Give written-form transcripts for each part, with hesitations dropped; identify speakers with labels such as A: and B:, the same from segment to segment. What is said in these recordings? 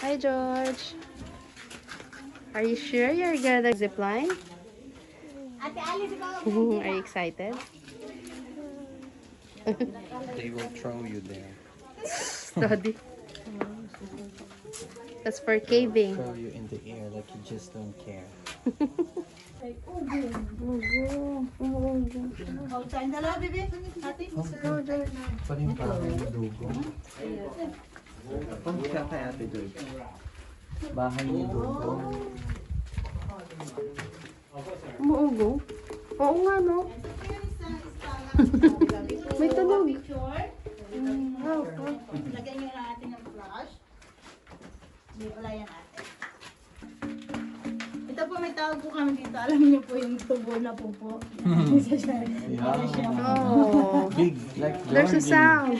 A: Hi, George. Are you sure you're gonna zip line? Are you excited?
B: They will throw you there.
A: Study. That's for
B: They will
A: caving.
B: throw you in the air like you just don't care. Pwede yung parang dugo. Punta ka kay Ate George. Bahay ni Dugo.
A: Umuugo? Oo nga, no? May tunog.
C: Lagyan nyo na natin ng flash. Hindi pala yan ate. Ito po may tawag po kami dito. Alam niyo po yung tubo na pupo.
A: Oh.
B: Big, like
A: There's a
B: Jordan.
A: sound.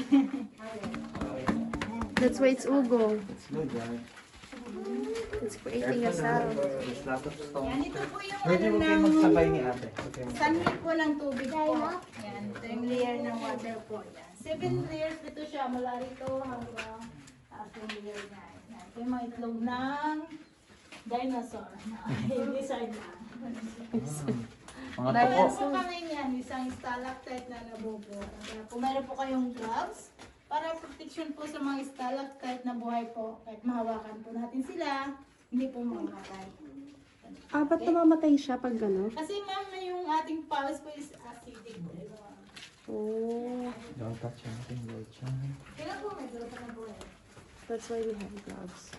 A: That's why it's ugo.
B: It's good, right?
A: It's creating a sound.
B: There's lot of stones.
C: Yan, ito po yung
B: Pwede
C: ano
B: mo kayo
C: ng
B: magsabay ni ate. Okay.
C: sanhi po ng tubig po. Yan, ito yung layer ng water po. Yan. 7 layers dito siya. Mula rito hanggang yung layer niya. Yan. Ito yung mga itlog ng dinosaur. Hindi side lang.
B: Mga
C: Meron
B: toko.
C: po kami yan, isang stalactite na nabubuo. Kaya kung meron po kayong gloves, para protection po sa mga stalactite na buhay po, kahit mahawakan po natin sila, hindi po mamamatay.
A: Ah, ba't namamatay siya pag gano'n?
C: Kasi ma'am, na yung ating pawis po is acidic.
A: Oh,
B: Don't touch anything, little child.
C: Kaya po, may dalawa na po eh.
A: that's why we have gloves.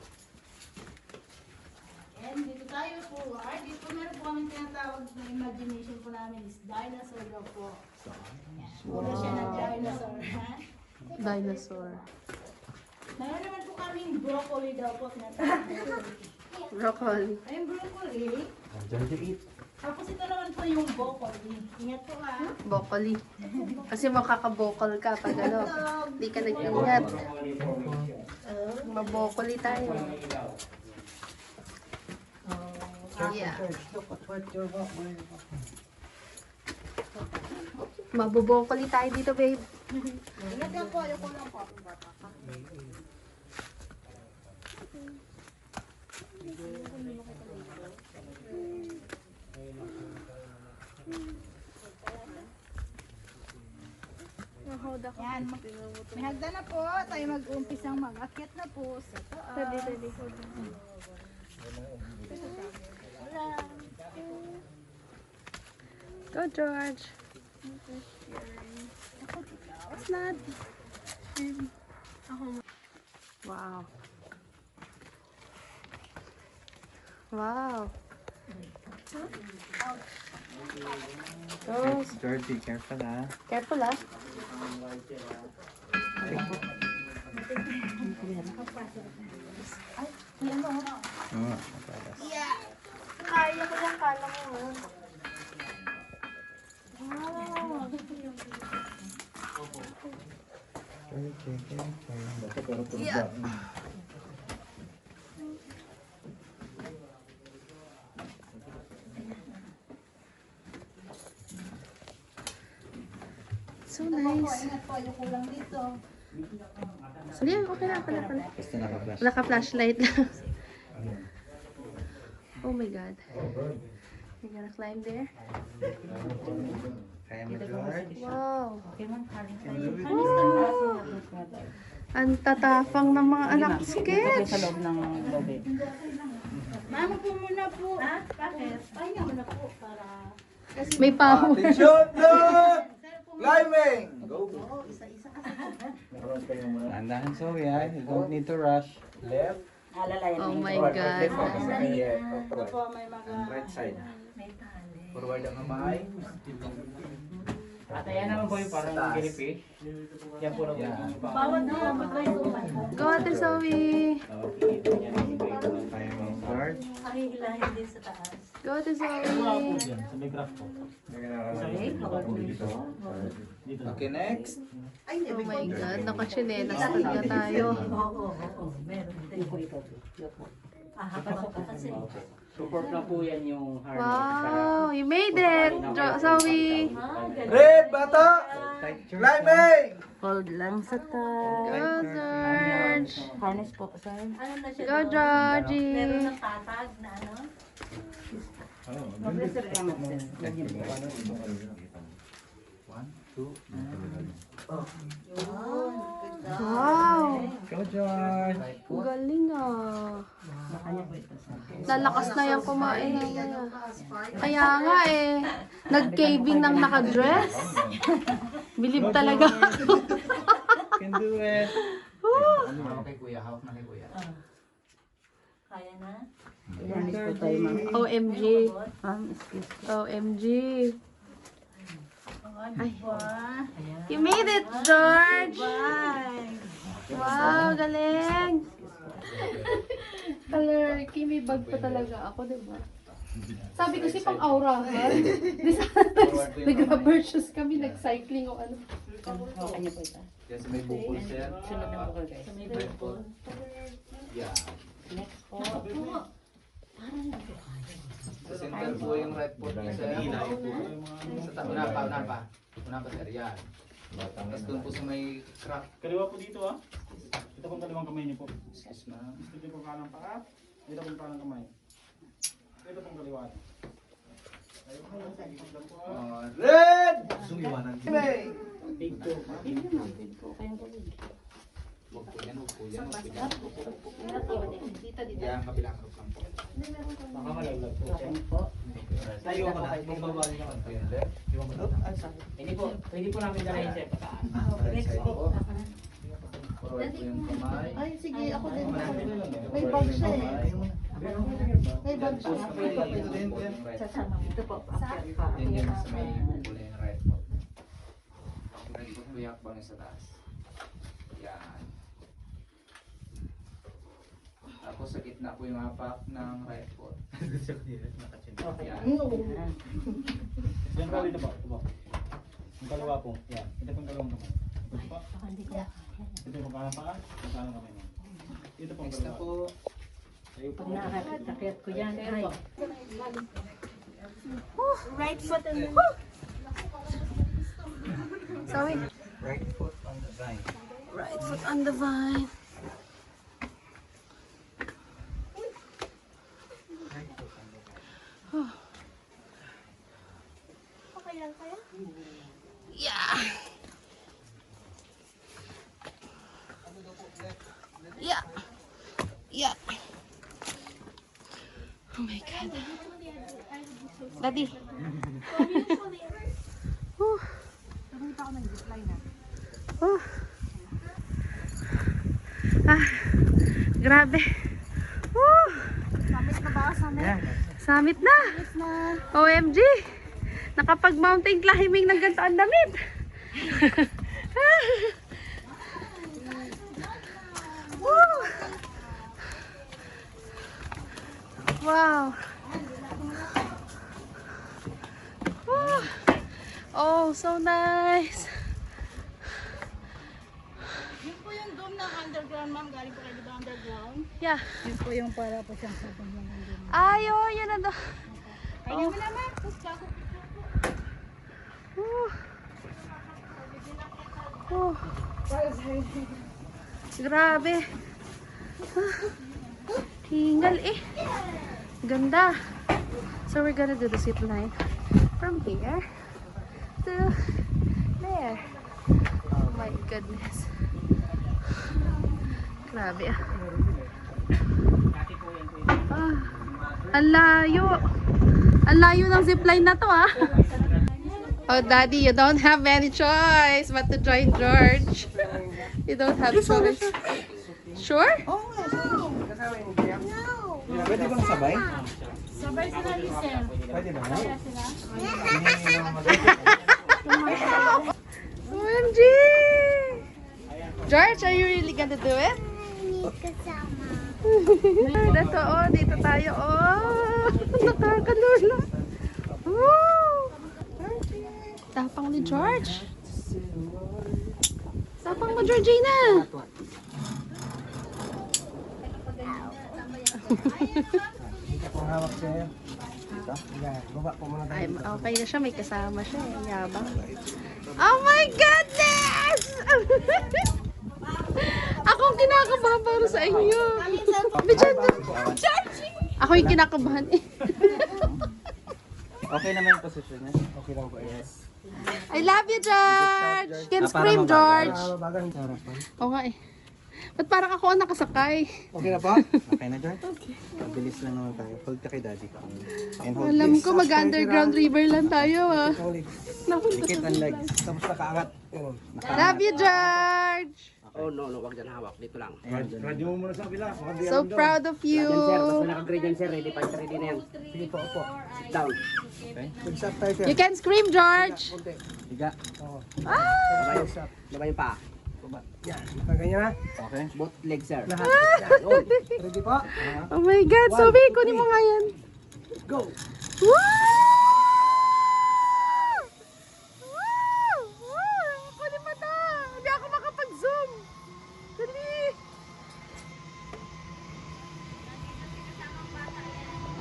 C: And dito tayo po, dito meron po kami tinatawag na imagination po namin is dinosaur daw po. Yan. Wala siya ng dinosaur, ha?
A: Dinosaur.
C: Meron naman po kaming broccoli daw po, tinatawag broccoli.
A: Broccoli.
C: Ayun broccoli,
B: Enjoy to eat.
C: tapos ito naman po yung broccoli. Ingat po ha.
A: Broccoli. Kasi makakabokal ka pag ano. Hindi ka nag-ingat. Mabokoli tayo. Yeah.
B: Look what you're walking.
A: Mabobokoli tayo dito, babe.
C: Ingat lang po, ayoko lang po. Yan, may hagdan na po. Tayo mag-umpisang mag-akyat na po sa taas.
A: Go, George. It's not. Wow. Wow. Go.
B: George, be careful ah.
A: Careful, ah.
B: Oh, mapalas.
C: Yeah.
A: Kaya ko lang, kala mo, ha? Wow. Yeah. So nice.
C: Ingat po, ayoko lang dito.
A: Sige, okay na, okay na, okay na.
B: Basta naka-flash.
A: Naka-flashlight lang. Oh my God. You're gonna climb there?
B: Kaya mo, George?
A: Wow. Ang tatapang ng mga anak sketch.
C: Mama po muna po. Ha? Bakit? Pahinga muna po para...
A: May paho.
D: Attention to climbing! Go!
B: Andahan, sorry ah. You don't need to rush.
D: Left.
A: Oh my
D: Forward.
A: God.
D: Left. Yeah,
C: Ito
D: upright.
C: po may mga...
D: Right side. Forward ang kamay.
E: At ayan naman po yung parang gilifish. Yan po lang yung
C: Bawat na po tayo
A: Go, Ate Zoe.
B: Kaya mo, George?
C: Hihilahin din sa taas.
A: Go, Ate Zoe.
E: dyan, sa may graph po.
D: Okay, next.
A: Oh my God. Nakachinelas talaga tayo.
E: Support na po yan yung hard.
A: Wow. You made it. Zoe.
D: Red, bata!
B: Tight, George.
D: Climbing!
C: Hold lang sa tag.
A: Go, George!
C: Harness po, sir. Ano na siya?
A: Go, Georgie!
C: Meron ng tatag na ano? Mag-reserve ka mo, sir.
D: One, two.
A: Wow!
B: Go, George!
A: Ang galing ah.
C: Makanya po ito, sir.
A: Lalakas na yan kumain. Kaya nga eh. Nag-caving ng nakadress. Bilib talaga.
B: Can do it!
D: Hawak kay kuya, hawak na kay kuya.
C: Kaya na? Harness po tayo, ma'am.
A: OMG.
C: Ma'am, excuse.
A: OMG.
C: Ay.
A: You made it, George!
C: Bye!
A: Wow, galing! Color, may bag pa talaga ako, diba? Sabi ko si pang aura, ha? Di sana nag-rubber shoes kami, nag-cycling o ano.
C: Makanya po ito.
D: Yes, may bukol sir.
C: Sunod na po guys.
D: May bukol. Yeah.
C: Next po.
D: Sa center po yung right foot niya sir. Sa tabi, unapa sir, yan. Tapos doon po sa may crack.
E: Kaliwa po dito ah. Ito pong kaliwang kamay niyo po.
D: Excuse ma'am.
E: Ito pong kanang paa. Ito pong kanang kamay. Ito pong kaliwa.
D: Red!
E: Take two.
D: Huwag po yan, huwag po yan, huwag po yan. Yan, kabilang group lang po.
E: Baka malaglag po.
B: Tayo ko na. Bumabali na.
E: Hindi po, pwede po namin dalayin sir.
D: Right side po. Forward po yung kamay.
F: Ay, sige, ako din.
D: May
F: May bag siya eh. May bag siya.
C: Ito po.
D: Yan yun sa may bukol na yung right foot. Right foot po yung hakbang sa taas. Yan. Tapos sa gitna po yung hapak ng right foot. Yan.
E: Yan po dito po. Ito po. Yung kaliwa po. Yan. Ito pong kaliwang kamay. Ito po. Ito pong kanang paa. Yung kanang kamay mo. Ito pong
D: Next na
E: kaliwa.
D: po.
E: Tayo po.
C: Pag nakakakit ko yan, ay.
F: Right foot and then...
A: Sorry.
B: Right foot on the vine.
A: Right foot on the vine.
F: Kaya, kaya?
A: Yeah. Yeah. Yeah. Oh my God. Daddy. Whew. Oh. Ah, grabe. Woo.
F: Summit na ba? Summit?
A: Summit na.
F: Na.
A: OMG. Nakapag mountain climbing ng ganito ang damit. Woo. Wow. Woo. Oh, so nice.
F: Yun po yung dome ng underground, ma'am. Galing po kayo diba underground?
A: Yeah.
F: Yun po yung para po siyang sabon ng underground.
A: Ayo, yun na to.
F: Kaya mo naman. Tapos kako.
A: Oh. Grabe. Ah, hingal eh. Ganda. So we're gonna do the zip line from here to there. Oh my goodness. Grabe ah. Ah, ang layo. Ang layo ng zipline na to ah. Oh, Daddy, you don't have any choice but to join George. You don't have choice. Sure?
B: Pwede bang sabay?
F: Sabay sila ni Sir.
B: Pwede ba?
F: Kaya sila.
A: OMG! George, are you really gonna do it? Dito, oh, dito tayo, oh. Nakakalula. Woo! Tapang ni George. Tapang mo, Georgina.
B: Hindi ka pong hawak sa'yo. Yan, baba po muna
A: Ay,
B: tayo.
A: okay na siya. May kasama siya. Yabang. Oh my goodness! Akong kinakabahan para sa inyo. Bidyan na. Ako yung kinakabahan eh.
B: Okay naman yung posisyon niya. Okay lang po. Yes.
A: I love you, George! Can scream, George!
B: Bagal sa harapan.
A: Oo nga eh. Ba't parang ako ang nakasakay?
B: Okay na po? Okay na, George? Okay. Mabilis lang naman tayo. Hold ka kay daddy. And hold
A: Alam
B: this.
A: ko mag-underground river lang tayo ah.
B: Hold it.
A: Napunta
B: Dikit
A: sa...
B: ang legs. Tapos nakaangat. Ganun.
A: Love you, George!
G: Oh, no, wag dyan hawak. Dito lang.
E: Radyo mo muna sa kabila. Baka di
A: So proud of you!
G: Yan, sir. Basta naka-grade yan, sir. Ready pa. Ready na yan.
B: Sige po, opo.
G: Sit down.
B: Good stop tayo, sir.
A: You can scream, George!
B: Kunti.
G: Higa.
B: Oo.
A: Ah!
B: Good stop.
G: Laba yung paa.
B: Baba. Yan. Ganyan na.
G: Okay. Both legs, sir.
B: Lahat.
G: Yun.
B: Ready po?
A: Oh my God! Sobi, kunin mo nga yan.
B: Go!
A: Wow! Wow! Wow! Kunin mo to! Hindi ako makapag-zoom. Dali!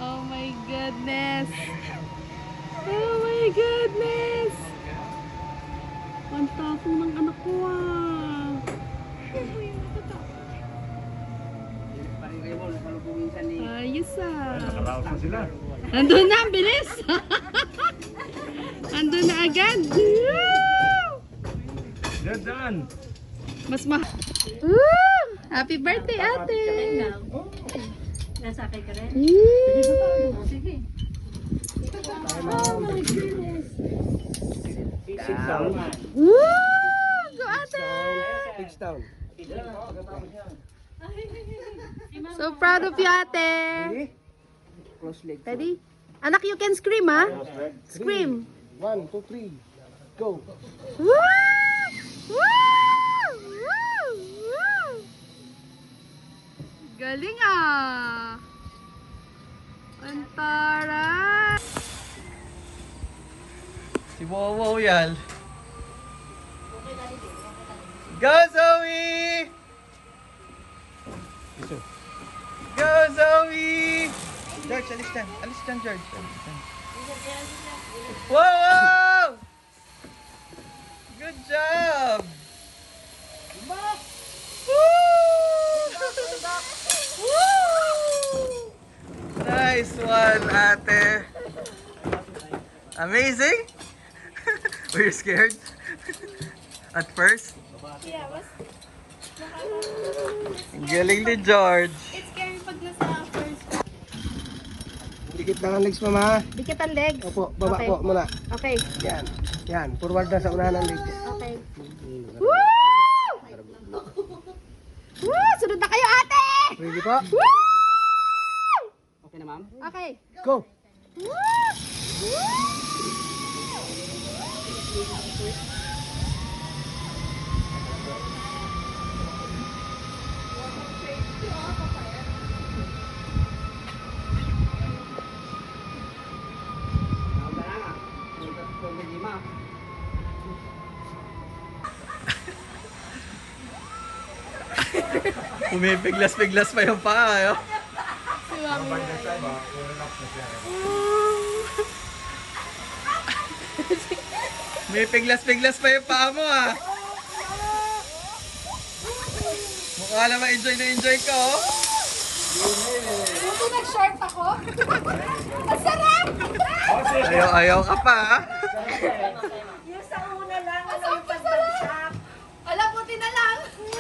A: Oh my goodness! Oh my goodness! Ang tapong ng anak ko ah!
G: Paring Raymond, salubungin siya ni...
A: Ayos ah!
E: Nakaraos na sila.
A: Nandun na, ang bilis! Nandun na agad! Woo!
E: Diyan.
A: Mas ma... Woo! Happy birthday, ate!
C: Nasakay ka rin?
A: Sige.
B: Sit down.
A: Woo! Go, ate!
B: Sit down.
A: So proud of you, ate!
B: Ready?
G: Close leg.
A: Ready? Anak, you can scream, ha? Scream!
B: 1, 2, 3. Go!
A: Woo! Woo! Woo! Woo! Galing ah! Antara!
D: Si Wow yan. Go Zoe! Go Zoe! George, alis dyan. Alis dyan, George. Alis dyan. Wow! Good job! Woo! Nice one, ate. Amazing? Were you scared? At first? Ang galing ni George.
B: Dikit lang ang legs, mama.
A: Dikit ang legs.
B: Opo, baba
A: Okay.
B: po muna.
A: Okay.
B: Yan. Yan. Forward na sa unahan ng legs.
A: Okay. Woo! Woo! Sunod na kayo, ate!
B: Ready po?
A: Woo!
G: Okay na, ma'am?
A: Okay.
B: Go!
A: Woo!
D: Pumipiglas-piglas pa yung paa. May piglas-piglas pa yung paa mo ah. Mukha naman enjoy na enjoy ka oh.
A: Buti nag-short ako. Ang sarap!
D: Ayaw ka pa ah.
C: Yung sa